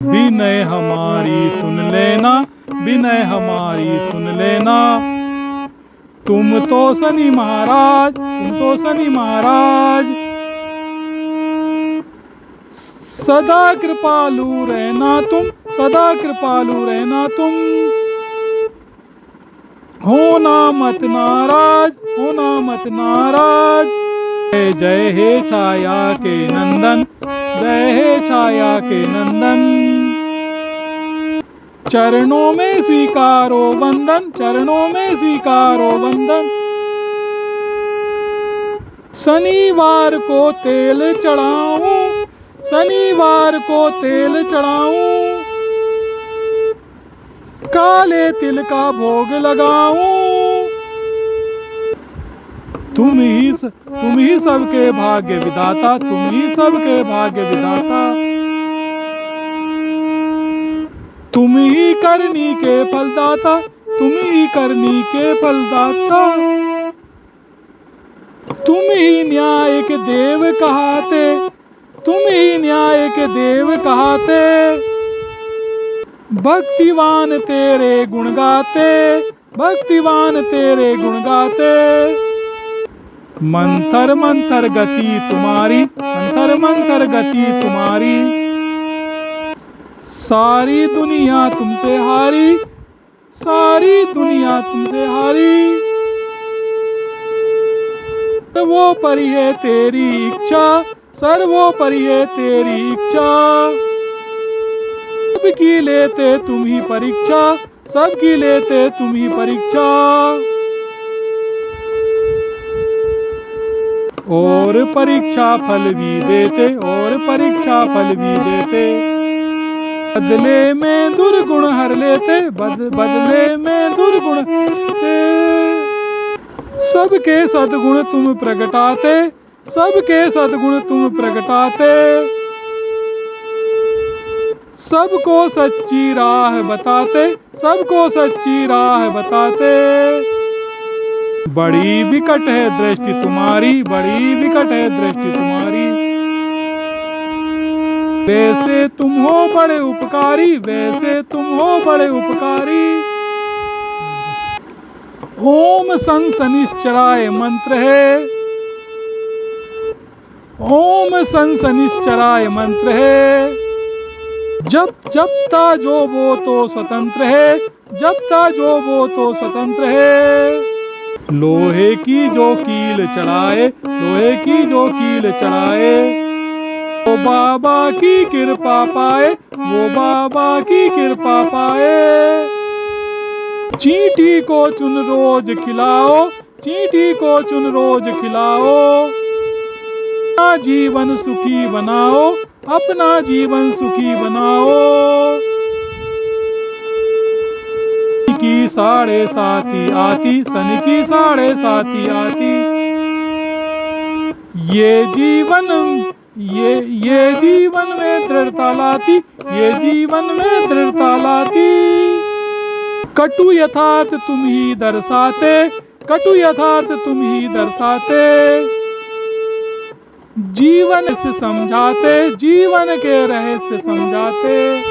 विनय हमारी सुन लेना, विनय हमारी सुन लेना। तुम तो शनि महाराज, तुम तो शनि महाराज। सदा कृपालु रहना तुम, सदा कृपालु रहना तुम। होना मत नाराज, होना मत नाराज। जय जय हे छाया के नंदन, जय हे छाया के नंदन। चरणों में स्वीकारो वंदन, चरणों में स्वीकारो वंदन। शनिवार को तेल चढ़ाऊं, शनिवार को तेल चढ़ाऊं। काले तिल का भोग लगाऊं। तुम ही सबके भाग्य विधाता, तुम ही सबके भाग्य विधाता। तुम ही करनी के फलदाता, तुम ही करनी के फलदाता। तुम ही न्याय के देव कहाते, तुम ही न्याय के देव कहाते। भक्तिवान तेरे गुण गाते, भक्तिवान तेरे गुण गाते। मंतर मंतर गति तुम्हारी, मंतर मंतर गति तुम्हारी। सारी दुनिया तुमसे हारी, सारी दुनिया तुमसे हारी। सर्वोपरि है तेरी इच्छा, सर्वोपरि है तेरी इच्छा। सबकी लेते तुम ही परीक्षा, सबकी लेते तुम ही परीक्षा। और परीक्षा फल भी देते, और परीक्षा फल भी देते। बदले में दुर्गुण हर लेते, बदले में दुर्गुण देते। सबके सद्गुण तुम प्रगटाते, सबके सद्गुण तुम प्रगटाते। सबको सच्ची राह बताते, सबको सच्ची राह बताते। बड़ी विकट है दृष्टि तुम्हारी, बड़ी विकट है दृष्टि तुम्हारी। वैसे तुम हो बड़े उपकारी, वैसे तुम हो बड़े उपकारी। ओम सन शनिश्चराय मंत्र है, ओम सन शनिश्चराय मंत्र है। जपता जो वो तो स्वतंत्र है, जपता जो वो तो स्वतंत्र है। लोहे की जो कील चढ़ाए, लोहे की जो कील चढ़ाए। वो बाबा की कृपा पाए, वो बाबा की कृपा पाए। चींटी को चुन रोज खिलाओ, चींटी को चुन रोज खिलाओ। अपना जीवन सुखी बनाओ, अपना जीवन सुखी बनाओ। की 7:30 आती, शनि की 7:30 आती। ये जीवन में दृढ़ता लाती, ये जीवन में दृढ़ता लाती। कटु यथार्थ तुम ही दर्शाते, कटु यथार्थ तुम ही दर्शाते। जीवन से समझाते, जीवन के रहस्य समझाते।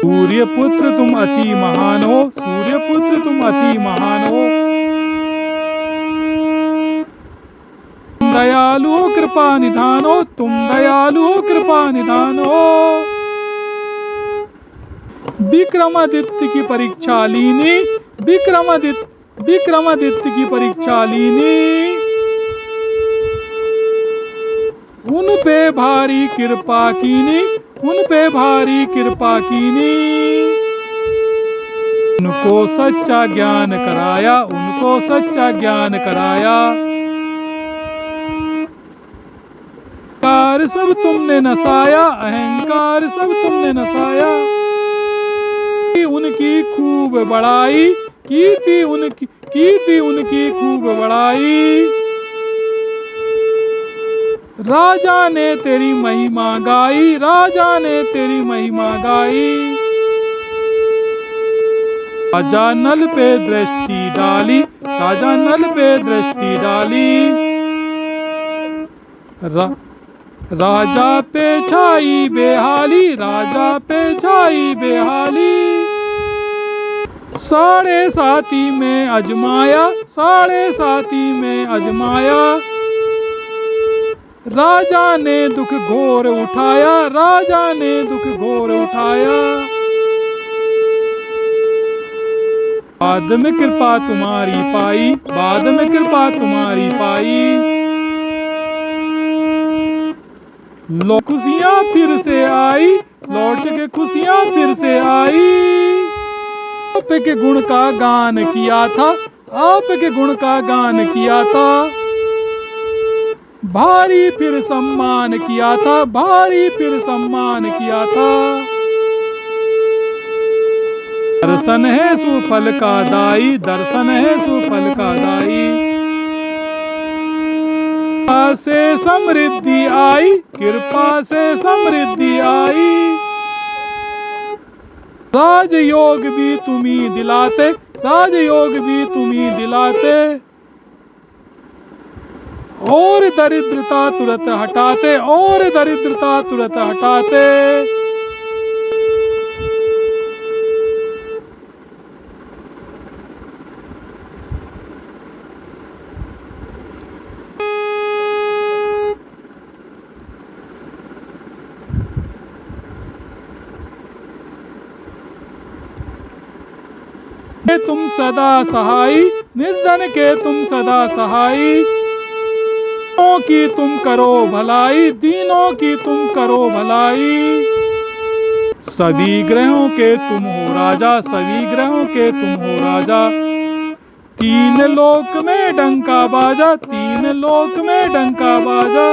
सूर्य पुत्र तुम अति महान हो, सूर्य पुत्र तुम अति महान हो। तुम दयालु हो कृपा निधान हो, तुम दयालु हो कृपा निधान हो। विक्रमादित्य की परीक्षा लीनी, विक्रमादित्य की परीक्षा लीनी। उन पे भारी कृपा कीनी, उन पे भारी कृपा कीनी। उनको सच्चा ज्ञान कराया, उनको सच्चा ज्ञान कराया। अहंकार सब तुमने नसाया, अहंकार सब तुमने नसाया। उनकी खूब बड़ाई, कीर्ति उनकी खूब बड़ाई। राजा ने तेरी महिमा गाई, राजा ने तेरी महिमा गाई। राजा नल पे दृष्टि डाली, राजा नल पे दृष्टि डाली। राजा पे छाई बेहाली, राजा पे छाई बेहाली। साढ़े साती में अजमाया, साढ़े साती में अजमाया। राजा ने दुख घोर उठाया, राजा ने दुख घोर उठाया। बाद में कृपा तुम्हारी पाई, बाद में कृपा तुम्हारी पाई। लौट खुशियां फिर से आई, लौट के खुशियां फिर से आई। आपके गुण का गान किया था, आपके गुण का गान किया था। भारी फिर सम्मान किया था, भारी फिर सम्मान किया था। दर्शन है सुफल का दाई, दर्शन है सुफल का दाई। कृपा से समृद्धि आई, कृपा से समृद्धि आई। राजयोग भी तुम्ही दिलाते, राजयोग भी तुम्ही दिलाते। और दरिद्रता तुरंत हटाते, और दरिद्रता तुरंत हटाते। तुम सदा सहाई, निर्धन के तुम सदा सहाई। दीनों की तुम करो भलाई, दीनों की तुम करो भलाई। सभी ग्रहों के तुम हो राजा, सभी ग्रहों के तुम हो राजा। तीन लोक में डंका बाजा, तीन लोक में डंका बाजा।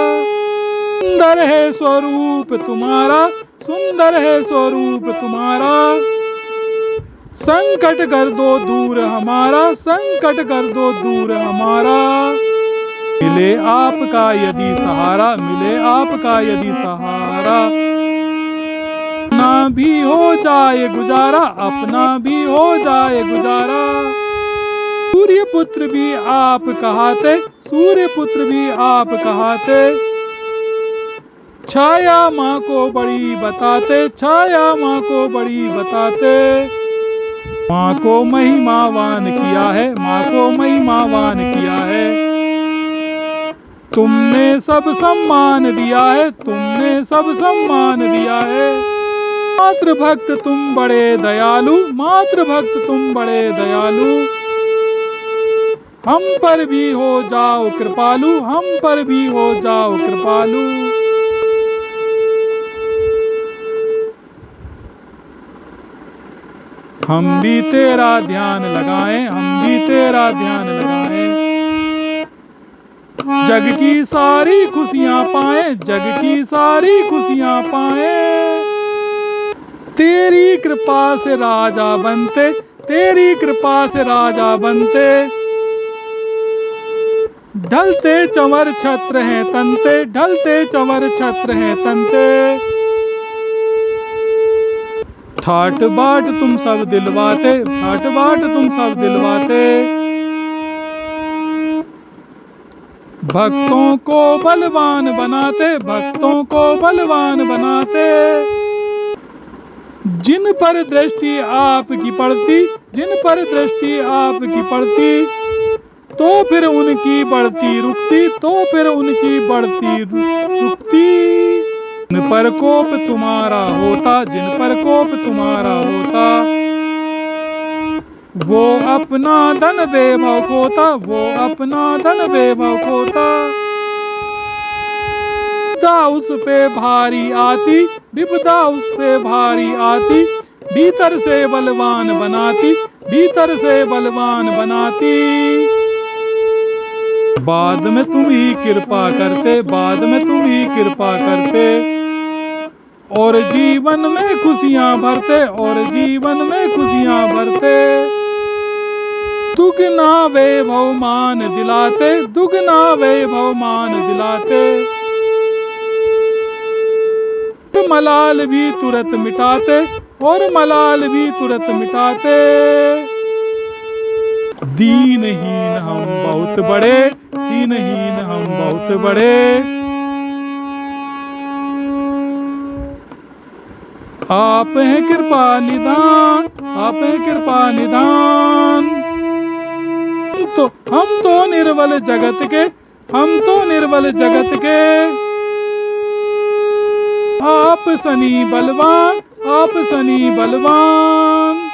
सुंदर है स्वरूप तुम्हारा, सुंदर है स्वरूप तुम्हारा। संकट कर दो दूर हमारा, संकट कर दो दूर हमारा। मिले आपका यदि सहारा, मिले आपका यदि सहारा। अपना भी हो जाए गुजारा, अपना भी हो जाए गुजारा। सूर्य पुत्र भी आप कहाते, सूर्य पुत्र भी आप कहाते। छाया माँ को बड़ी बताते, छाया माँ को बड़ी बताते। माँ को महिमावान किया है, माँ को महिमावान किया है। तुमने सब सम्मान दिया है, तुमने सब सम्मान दिया है। मातृ भक्त तुम बड़े दयालु, मातृ भक्त तुम बड़े दयालु। हम पर भी हो जाओ कृपालु, हम पर भी हो जाओ कृपालु। हम भी तेरा ध्यान लगाएं, हम भी तेरा ध्यान लगाएं। जग की सारी खुशियां पाएं, जग की सारी खुशियां पाएं। तेरी कृपा से राजा बनते, तेरी कृपा से राजा बनते। ढलते चंवर छत्र हैं तनते, ढलते चंवर छत्र हैं तनते। ठाट बाट तुम सब दिलवाते, ठाट बाट तुम सब दिलवाते। भक्तों को बलवान बनाते, भक्तों को बलवान बनाते। जिन पर दृष्टि आपकी पड़ती, जिन पर दृष्टि आपकी पड़ती। तो फिर उनकी बढ़ती रुकती, तो फिर उनकी बढ़ती रुकती। जिन पर कोप तुम्हारा होता, जिन पर कोप तुम्हारा होता। वो अपना धन वैभव खोता, वो अपना धन वैभव खोता। विपदा उस पे भारी आती, विपदा उस पे भारी आती। भीतर से बलवान बनाती, भीतर से बलवान बनाती। बाद में तुम ही कृपा करते, बाद में तुम ही कृपा करते। और जीवन में खुशियां भरते, और जीवन में खुशियां भरते। दुगना वैभव मान दिलाते, दुगना वैभव मान दिलाते। मलाल भी तुरंत मिटाते, और मलाल भी तुरंत मिटाते। दीनहीन हम बहुत बड़े, दीनहीन हम बहुत बड़े। आप हैं कृपा निधान, आप हैं कृपा निधान। तो हम तो निर्बल जगत के, हम तो निर्बल जगत के, आप सनी बलवान, आप सनी बलवान।